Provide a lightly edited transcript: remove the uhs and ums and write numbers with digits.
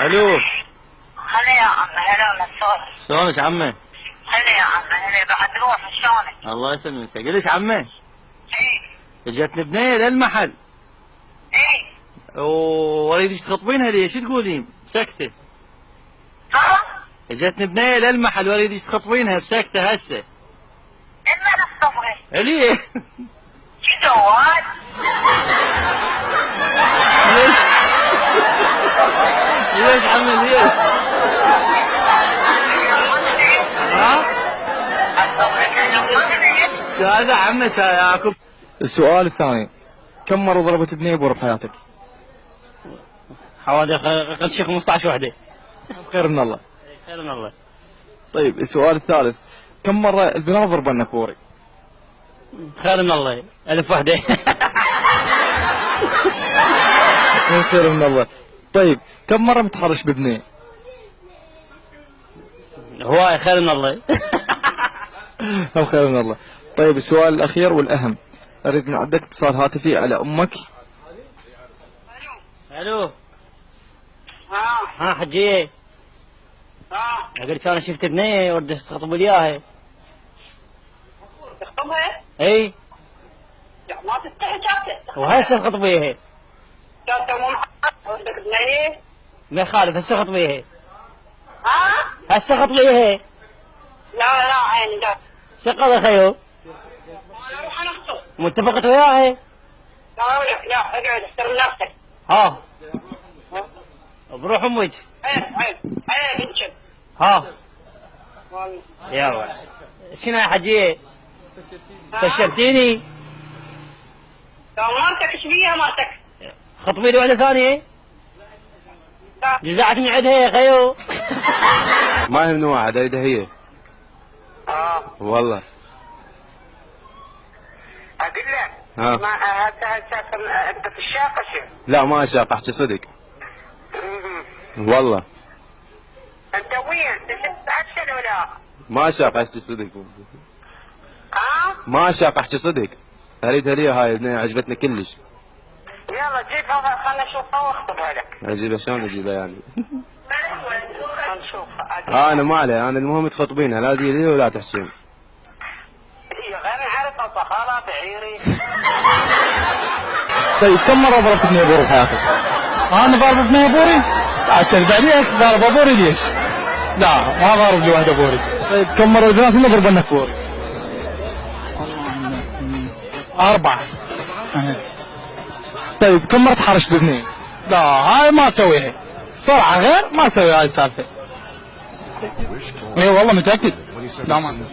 الو. هلا يا عم، هلا مساك. شلونك عمي؟ هلا يا عم، هلا بعد روح شلونك؟ الله يسلمك. اقول لك عمي، ايه اجتني بنيه للمحل ايه واريدك تخطبينها لي، شو تقولين؟ بسكته. ها؟ اجتني بنيه للمحل واريدك تخطبينها بسكته هسه. اما نخطبها. ليه؟ شو سواد؟ ليش؟ ليش عمي ليش؟ ها؟ شو هذا عمي شايعكم؟ السؤال الثاني، كم مرة ضربت بنيه بور بحياتك؟ حوالي اقل شيء 15 وحده. خير من الله. خير من الله. طيب السؤال الثالث، كم مرة البنات ضربنك بوري؟ خير من الله 1000 وحده. خير من الله. طيب كم مرة متحرش ببنيه؟ هواي خير من الله. هم خير من الله. طيب السؤال الأخير والأهم، أريد من عندك اتصال هاتفي على أمك. الو. ها ها حجيه، ها اقول لك انا شفت بنيه ودي تخطب لي اياها. تخطبها؟ اي لا ما تستحي جاكت. وهسه خطبيها. جاكت مو محمد ودك بنيه؟ ما يخالف هسه خطبيها. ها؟ هسه خطبيها. لا لا عيني لا. شقة خيو انا اروح انا اخطب. متفقت وياها. لا لا لا اقعد احترم نفسك. ها بروح امك. ايه بنشب. ها والله. يلا شنو يا حجيه؟ فشلتيني. لا مرتك ايش فيها مرتك؟ خطبي لي واحده ثانيه. لا. جزعت من عندها يا خيو. ما يهمني واحد، هيدا هي والله. اقول لك ها. ما هسه انت في الشاقه شو؟ لا ما اشاق، احكي صدق والله. انت وين؟ تتعشى ولا؟ ما اشاق احكي صدق. ها؟ ما اشاق احكي صدق. اريدها لي هاي البنية، عجبتني كلش. يلا جيبها خلنا نشوفها واخطبها لك. اجيبها شلون اجيبها يعني؟ خلنا نشوفها. انا ما علي، انا المهم تخطبينها، لا تجي لي ولا تحكين. هي غير عارفه صخره بعيري. طيب كم مرة ضربت بنيه بور بحياتك؟ انا ضارب بنيه بوري؟ لا كذب عليك، ضارب بوري ليش؟ لا ما ضارب لي واحده بوري. طيب كم مرة البنات اللي ضربنك بوري؟ 4. طيب كم مرة تحرشت ببنيه؟ لا هاي ما اسويها صراحه، غير ما اسوي هاي السالفه. اي والله متاكد. لا ما